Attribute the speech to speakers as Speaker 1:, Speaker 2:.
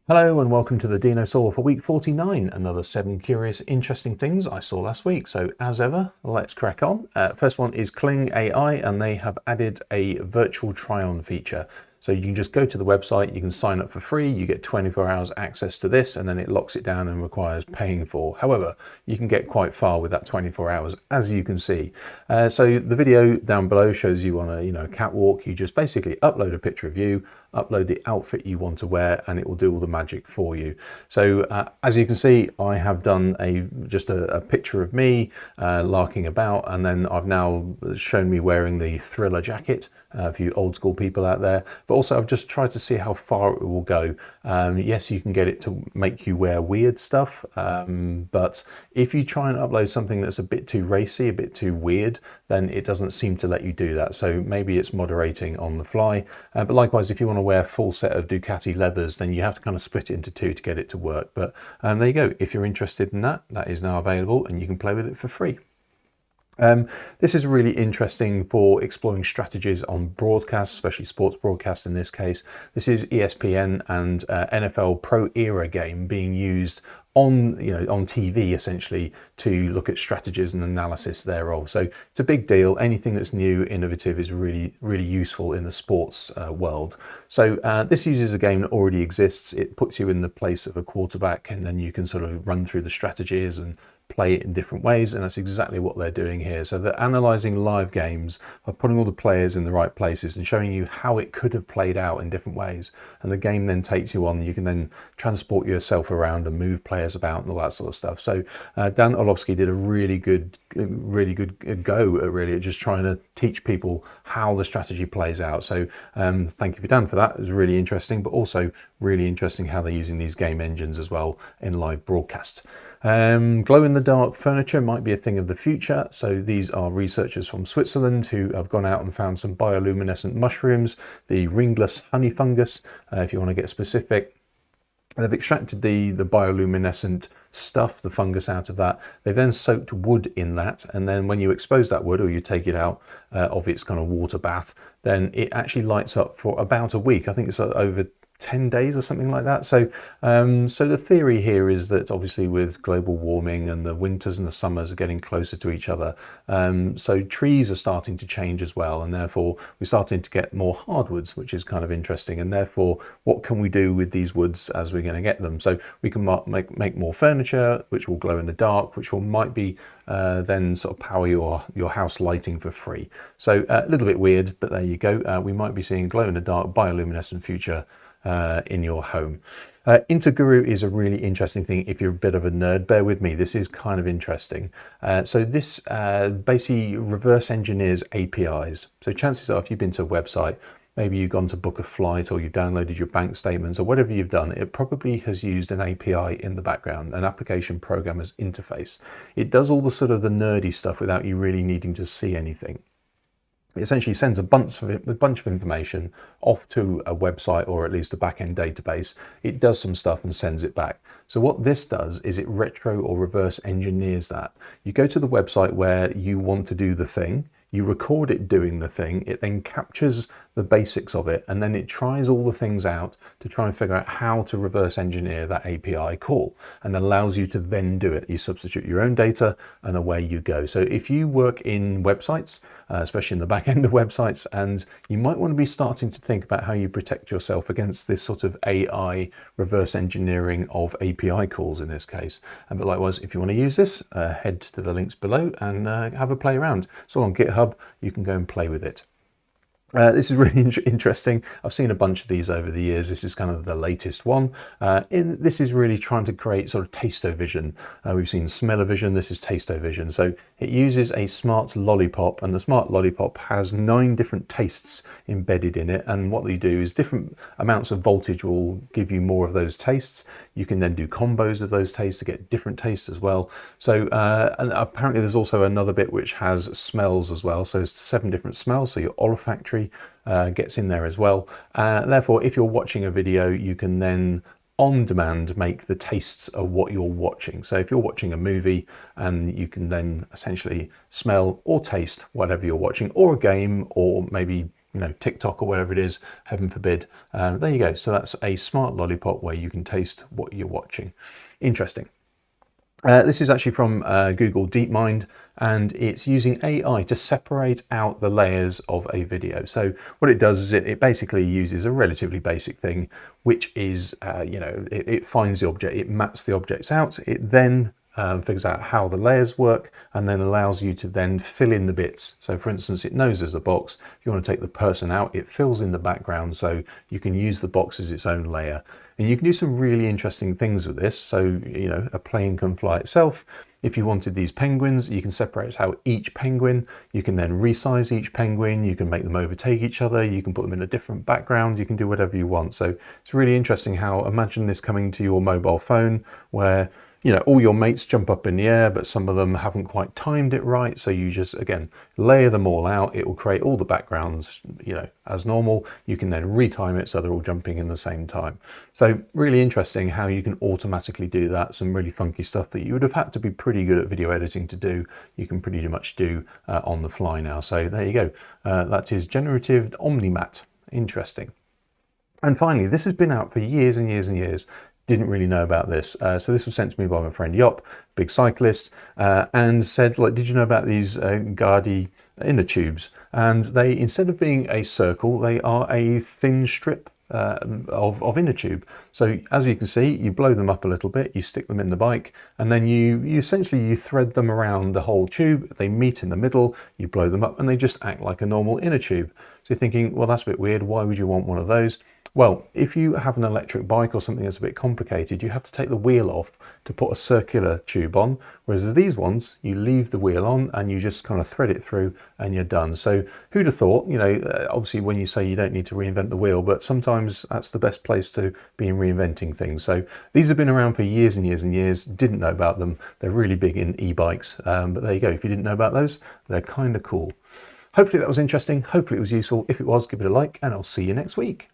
Speaker 1: Hello and welcome to the Dinosaw for week 49, another 7 curious, interesting things I saw last week. So as ever, let's crack on. First one is KLING AI, and they have added a virtual try-on feature. So you can just go to the website, you can sign up for free, you get 24 hours access to this, and then it locks it down and requires paying for. However, you can get quite far with that 24 hours, as you can see. So the video down below shows you on a catwalk. You just basically upload a picture of you, upload the outfit you want to wear, and it will do all the magic for you. So as you can see, I have done just a picture of me larking about, and then I've now shown me wearing the Thriller jacket for you old school people out there. But also I've just tried to see how far it will go. Yes, you can get it to make you wear weird stuff, but if you try and upload something that's a bit too racy, a bit too weird, then it doesn't seem to let you do that. So maybe it's moderating on the fly. But likewise, if you want to wear a full set of Ducati leathers, then you have to kind of split it into two to get it to work. But there you go. If you're interested in that, that is now available and you can play with it for free. This is really interesting for exploring strategies on broadcasts, especially sports broadcasts in this case. This is ESPN and NFLPro era game being used on TV essentially to look at strategies and analysis thereof. So it's a big deal. Anything that's new, innovative is really useful in the sports world. So this uses a game that already exists. It puts you in the place of a quarterback, and then you can sort of run through the strategies and play it in different ways, and that's exactly what they're doing here. So they're analysing live games by putting all the players in the right places and showing you how it could have played out in different ways. And the game then takes you on. You can then transport yourself around and move players about and all that sort of stuff. So Dan Orlovsky did a really good go at just trying to teach people how the strategy plays out. So thank you for Dan for that. It was really interesting, but also really interesting how they're using these game engines as well in live broadcast. Glow-in-the-dark furniture might be a thing of the future. So these are researchers from Switzerland who have gone out and found some bioluminescent mushrooms, the ringless honey fungus, if you want to get specific. They've extracted the bioluminescent stuff, the fungus, out of that. They've then soaked wood in that, and then when you expose that wood, or you take it out of its kind of water bath, then it actually lights up for about a week. I think it's over 10 days or something like that. So so the theory here is that obviously with global warming and the winters and the summers are getting closer to each other, so trees are starting to change as well, and therefore we're starting to get more hardwoods, which is kind of interesting. And therefore, what can we do with these woods as we're going to get them? So we can make more furniture which will glow in the dark, which might be then sort of power your house lighting for free. So a little bit weird, but there you go. We might be seeing glow in the dark bioluminescent future in your home. Integuru is a really interesting thing if you're a bit of a nerd. Bear with me, this is kind of interesting. So this basically reverse engineers APIs. So chances are, if you've been to a website, maybe you've gone to book a flight or you've downloaded your bank statements or whatever you've done, it probably has used an API in the background, an application programmer's interface. It does all the sort of the nerdy stuff without you really needing to see anything. It essentially sends a bunch of information off to a website, or at least a back-end database. It does some stuff and sends it back. So what this does is it retro or reverse engineers that. You go to the website where you want to do the thing, you record it doing the thing, it then captures the basics of it, and then it tries all the things out to try and figure out how to reverse engineer that API call, and allows you to then do it. You substitute your own data and away you go. So if you work in websites, especially in the back end of websites, and you might want to be starting to think about how you protect yourself against this sort of AI reverse engineering of API calls in this case. But likewise, if you want to use this, head to the links below and have a play around. It's all on GitHub. You can go and play with it. This is really interesting. I've seen a bunch of these over the years. This is kind of the latest one. This is really trying to create sort of taste-o-vision. We've seen smell-o-vision. This is taste-o-vision. So it uses a smart lollipop, and the smart lollipop has 9 different tastes embedded in it. And what they do is different amounts of voltage will give you more of those tastes. You can then do combos of those tastes to get different tastes as well. So and apparently there's also another bit which has smells as well. So it's 7 different smells. So your olfactory gets in there as well. Therefore, if you're watching a video, you can then on demand make the tastes of what you're watching. So if you're watching a movie, and you can then essentially smell or taste whatever you're watching, or a game, or maybe you know, TikTok or whatever it is, heaven forbid. There you go. So that's a smart lollipop where you can taste what you're watching. Interesting. This is actually from Google DeepMind, and it's using AI to separate out the layers of a video. So what it does is it basically uses a relatively basic thing, which is, you know, it finds the object, it maps the objects out, it then figures out how the layers work, and then allows you to then fill in the bits. So for instance, it knows there's a box. If you want to take the person out, it fills in the background, so you can use the box as its own layer. And you can do some really interesting things with this. So, you know, a plane can fly itself. If you wanted these penguins, you can separate out each penguin. You can then resize each penguin. You can make them overtake each other. You can put them in a different background. You can do whatever you want. So it's really interesting how, imagine this coming to your mobile phone where, you know, all your mates jump up in the air, but some of them haven't quite timed it right. So you just, again, layer them all out. It will create all the backgrounds, you know, as normal. You can then retime it so they're all jumping in the same time. So really interesting how you can automatically do that. Some really funky stuff that you would have had to be pretty good at video editing to do. You can pretty much do on the fly now. So there you go. That is Generative Omnimatte. Interesting. And finally, this has been out for years and years and years. Didn't really know about this. So this was sent to me by my friend Yop, big cyclist, and said, like, did you know about these Gaadi inner tubes? And they, instead of being a circle, they are a thin strip of inner tube. So as you can see, you blow them up a little bit, you stick them in the bike, and then you essentially thread them around the whole tube. They meet in the middle, you blow them up, and they just act like a normal inner tube. So you're thinking, well, that's a bit weird. Why would you want one of those? Well, if you have an electric bike or something that's a bit complicated, you have to take the wheel off to put a circular tube on, whereas with these ones, you leave the wheel on and you just kind of thread it through and you're done. So who'd have thought, you know, obviously when you say you don't need to reinvent the wheel, but sometimes that's the best place to be in reinventing things. So these have been around for years and years and years, didn't know about them. They're really big in e-bikes, but there you go. If you didn't know about those, they're kind of cool. Hopefully that was interesting. Hopefully it was useful. If it was, give it a like and I'll see you next week.